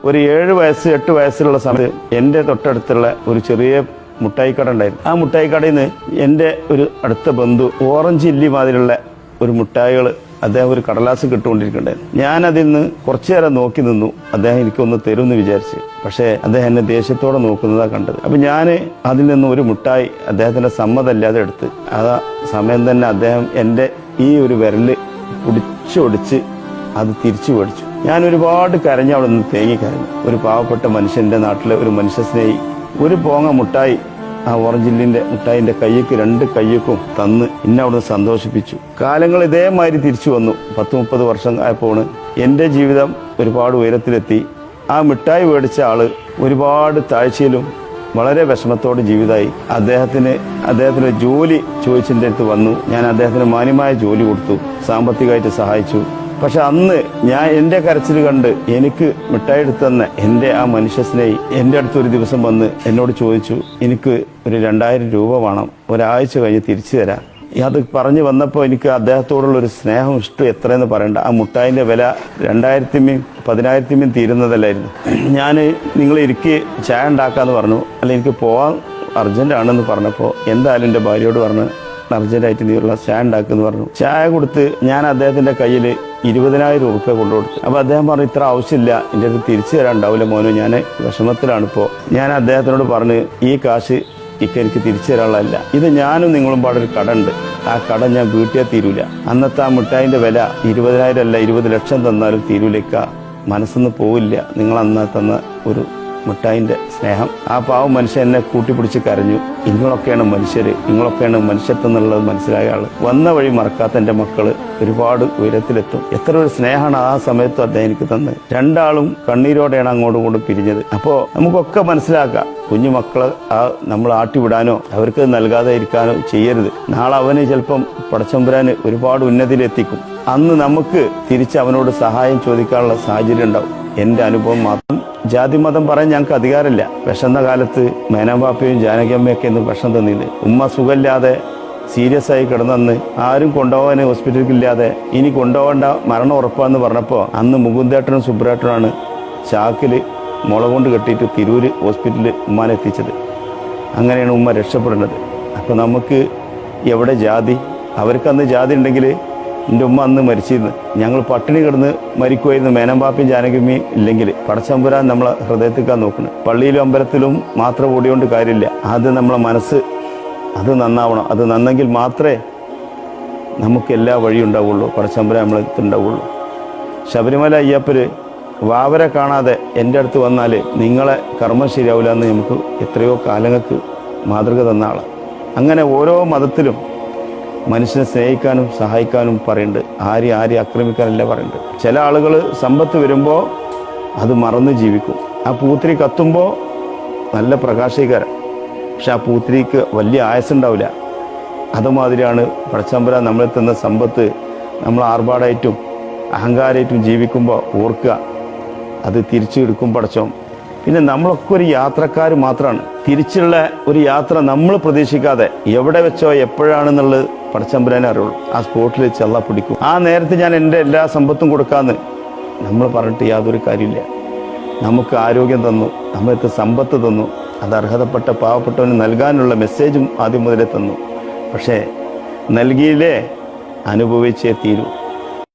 ഒരു 7 വയസ്സ് 8 വയസ്സിലുള്ള സമയത്ത് എൻ്റെ തൊട്ടടുത്തുള്ള ഒരു ചെറിയ മുട്ടായിക്കട ഉണ്ടായിരുന്നു. ആ മുട്ടായിക്കടയിൽ നിന്ന് എൻ്റെ ഒരു അടുത്ത ബന്ധു ഓറഞ്ച് ഇല്ലി മാതിരിയുള്ള ഒരു മുട്ടായികൾ അദ്ദേഹം ഒരു കടലാസ് കിട്ടുകൊണ്ടിരിക്കുന്നുണ്ടായിരുന്നു. ഞാനതിൽ നിന്ന് കുറച്ചു നേരം നോക്കി നിന്നു. അദ്ദേഹം എനിക്കൊന്ന് തരുമെന്ന് വിചാരിച്ച്. പക്ഷേ അദ്ദേഹം എന്നെ ദേഷ്യത്തോടെ നോക്കുന്നതാണ് കണ്ടത്. അപ്പം ഞാൻ അതിൽ നിന്ന് ഒരു മുട്ടായി അദ്ദേഹത്തിൻ്റെ സമ്മതമല്ലാതെ എടുത്ത് ആ സമയം തന്നെ അദ്ദേഹം എൻ്റെ ഈ ഒരു വിരല് പിടിച്ചൊടിച്ച് അത് തിരിച്ചു മേടിച്ചു. ഞാൻ ഒരുപാട് കരഞ്ഞ് അവിടെ നിന്ന് തേങ്ങിക്കരഞ്ഞു. ഒരു പാവപ്പെട്ട മനുഷ്യൻ്റെ നാട്ടിലെ ഒരു മനുഷ്യ സ്നേഹി ഒരു പോങ്ങ മുട്ടായി ആ ഓറഞ്ചില്ലിൻ്റെ മുട്ടായിൻ്റെ കയ്യക്ക് 2 കയ്യക്കും തന്ന് എന്നെ അവിടെ നിന്ന് സന്തോഷിപ്പിച്ചു. കാലങ്ങൾ ഇതേമാതിരി തിരിച്ചു വന്നു. 10-30 വർഷം ആയപ്പോൾ എൻ്റെ ജീവിതം ഒരുപാട് ഉയരത്തിലെത്തി. ആ മിഠായി മേടിച്ച ആള് ഒരുപാട് താഴ്ചയിലും വളരെ വിഷമത്തോടെ ജീവിതമായി. അദ്ദേഹത്തിന് ജോലി ചോദിച്ചതിൻ്റെ അടുത്ത് വന്നു. ഞാൻ അദ്ദേഹത്തിന് മാന്യമായ ജോലി കൊടുത്തു, സാമ്പത്തികമായിട്ട് സഹായിച്ചു. പക്ഷെ അന്ന് ഞാൻ എൻ്റെ കരച്ചിൽ കണ്ട് എനിക്ക് മിഠായി എടുത്തെന്ന് എൻ്റെ ആ മനുഷ്യ സ്നേഹി എൻ്റെ അടുത്ത് ഒരു ദിവസം വന്ന് എന്നോട് ചോദിച്ചു, എനിക്ക് ഒരു 2000 രൂപ വേണം, ഒരാഴ്ച കഴിഞ്ഞ് തിരിച്ചു തരാം. അത് പറഞ്ഞു വന്നപ്പോൾ എനിക്ക് അദ്ദേഹത്തോടുള്ള ഒരു സ്നേഹം ഇഷ്ടം എത്രയെന്ന് പറയണ്ട. ആ മുട്ടായിൻ്റെ വില 2000 10,000 തീരുന്നതല്ലായിരുന്നു. ഞാൻ നിങ്ങൾ ഇരിക്ക് ചായ ഉണ്ടാക്കാമെന്ന് പറഞ്ഞു. അല്ല, എനിക്ക് പോകാൻ അർജൻറ്റാണെന്ന് പറഞ്ഞപ്പോൾ എന്തായാലും എൻ്റെ ഭാര്യയോട് പറഞ്ഞ് അർജൻറ്റായിട്ട് നീയുള്ള ചായ ഉണ്ടാക്കുമെന്ന് പറഞ്ഞു. ചായ കൊടുത്ത് ഞാൻ അദ്ദേഹത്തിൻ്റെ കയ്യിൽ 20,000 രൂപ കൊണ്ടുകൊടുത്തു. അപ്പോൾ അദ്ദേഹം പറഞ്ഞു, ഇത്ര ആവശ്യമില്ല, എൻ്റെ അടുത്ത് തിരിച്ചു തരാനുണ്ടാവില്ല മോനോ, ഞാൻ വിഷമത്തിലാണിപ്പോൾ. ഞാൻ അദ്ദേഹത്തിനോട് പറഞ്ഞ്, ഈ കാശ് എനിക്ക് തിരിച്ചു തരാനുള്ളതല്ല, ഇത് ഞാനും നിങ്ങളും പാടൊരു കട ഉണ്ട്, ആ കട ഞാൻ വീട്ടിൽ തീരൂല. അന്നത്തെ ആ മിഠായിൻ്റെ വില 20,000 അല്ല 20 ലക്ഷം തന്നാലും തീരൂലേക്ക, മനസ്സൊന്നും പോവില്ല നിങ്ങൾ അന്ന് തന്ന ഒരു മിഠായിൻ്റെ സ്നേഹം. ആ പാവം മനുഷ്യൻ എന്നെ കൂട്ടിപ്പിടിച്ച് കരഞ്ഞു. നിങ്ങളൊക്കെയാണ് മനുഷ്യർ, നിങ്ങളൊക്കെയാണ് മനുഷ്യത്വം എന്നുള്ളത് മനസ്സിലായ ആള്. വന്ന വഴി മറക്കാത്ത എൻ്റെ മക്കള് ഒരുപാട് ഉയരത്തിലെത്തും. എത്ര ഒരു സ്നേഹമാണ് ആ സമയത്തും അദ്ദേഹം എനിക്ക് തന്നത്. 2 ആളും കണ്ണീരോടെയാണ് അങ്ങോട്ടും ഇങ്ങോട്ടും പിരിഞ്ഞത്. അപ്പോൾ നമുക്കൊക്കെ മനസ്സിലാക്കാം, കുഞ്ഞു മക്കളെ നമ്മൾ ആട്ടിവിടാനോ അവർക്ക് നൽകാതെ ഇരിക്കാനോ ചെയ്യരുത്. നാളെ അവന് ചിലപ്പം പടച്ചമ്പുരാന് ഒരുപാട് ഉന്നതിയിലെത്തിക്കും. അന്ന് നമുക്ക് തിരിച്ച് അവനോട് സഹായം ചോദിക്കാനുള്ള സാഹചര്യം ഉണ്ടാവും. എൻ്റെ അനുഭവം മാത്രം. ജാതി മതം പറയാൻ ഞങ്ങൾക്ക് അധികാരമില്ല. വിഷന്ന കാലത്ത് മേനമ്പാപ്പയും ജാനകിയമ്മയൊക്കെ ഇന്ന് ഭക്ഷണം തന്നില്ല. ഉമ്മ സുഖമില്ലാതെ സീരിയസ് ആയി കിടന്നെന്ന് ആരും കൊണ്ടുപോകാൻ ഹോസ്പിറ്റലില്ലാതെ ഇനി കൊണ്ടുപോകേണ്ട, മരണം ഉറപ്പാന്ന് പറഞ്ഞപ്പോൾ അന്ന് മുകുന്ദേട്ടനും സുബ്രേട്ടനാണ് ചാക്കിൽ മുള കൊണ്ട് കെട്ടിയിട്ട് തിരൂര് ഹോസ്പിറ്റലിൽ ഉമ്മാനെ എത്തിച്ചത്. അങ്ങനെയാണ് ഉമ്മ രക്ഷപ്പെടുന്നത്. അപ്പോൾ നമുക്ക് എവിടെ ജാതി? അവർക്കന്ന് ജാതി ഉണ്ടെങ്കിൽ എൻ്റെ ഉമ്മ അന്ന് മരിച്ചിരുന്നു. ഞങ്ങൾ പട്ടിണി കിടന്ന് മരിക്കുമായിരുന്നു. മേനമ്പാപ്പയും ജാനകിയമ്മയും ഇല്ലെങ്കിൽ. പടച്ചമ്പുരാൻ നമ്മളെ ഹൃദയത്തിക്കാൻ നോക്കണം. പള്ളിയിലും അമ്പലത്തിലും മാത്രം ഓടിയോണ്ട് കാര്യമില്ല. ആദ്യം നമ്മളെ മനസ്സ് അത് നന്നാവണം. അത് നന്നെങ്കിൽ മാത്രമേ നമുക്ക് എല്ലാ വഴിയും ഉണ്ടാവുള്ളൂ, പടച്ചമ്പുരാൻ നമ്മളെടുത്തുണ്ടാവുള്ളൂ. ശബരിമല അയ്യപ്പര് വാവരെ കാണാതെ എൻ്റെ അടുത്ത് വന്നാൽ നിങ്ങളെ കർമ്മം ശരിയാവില്ല എന്ന് നമുക്ക് എത്രയോ കാലങ്ങൾക്ക് മാതൃക തന്ന ആളാണ്. അങ്ങനെ ഓരോ മതത്തിലും മനുഷ്യനെ സ്നേഹിക്കാനും സഹായിക്കാനും പറയുന്നുണ്ട്. ആരെയും ആക്രമിക്കാനല്ല പറയുന്നുണ്ട്. ചില ആളുകൾ സമ്പത്ത് വരുമ്പോൾ അത് മറന്ന് ജീവിക്കും. ആ പൂത്തിരി കത്തുമ്പോൾ നല്ല പ്രകാശീകരം, പക്ഷെ ആ പൂത്തിരിക്ക് വലിയ ആയുസ്സുണ്ടാവില്ല. അതുമാതിരിയാണ് പടച്ചമ്പുരാൻ നമ്മളെ തന്ന സമ്പത്ത് നമ്മൾ ആർഭാടായിട്ടും അഹങ്കാരമായിട്ടും ജീവിക്കുമ്പോൾ ഓർക്കുക, അത് തിരിച്ചു എടുക്കും പടച്ചോൻ. പിന്നെ നമ്മളൊക്കെ ഒരു യാത്രക്കാർ മാത്രമാണ്. തിരിച്ചുള്ള ഒരു യാത്ര നമ്മൾ പ്രതീക്ഷിക്കാതെ എവിടെ വെച്ചോ എപ്പോഴാണെന്നുള്ളത് പടച്ചമ്പുരാനെ അറിയുള്ളൂ. ആ സ്പോട്ടിൽ ചെള്ള പിടിക്കും. ആ നേരത്തെ ഞാൻ എൻ്റെ എല്ലാ സമ്പത്തും കൊടുക്കാമെന്ന് നമ്മൾ പറഞ്ഞിട്ട് യാതൊരു കാര്യമില്ല. നമുക്ക് ആരോഗ്യം തന്നു, നമ്മൾക്ക് സമ്പത്ത് തന്നു, അത് അർഹതപ്പെട്ട പാവപ്പെട്ടവന് നൽകാനുള്ള മെസ്സേജും ആദ്യം മുതലേ തന്നു. പക്ഷേ നൽകിയില്ലേ അനുഭവിച്ചേ തീരൂ.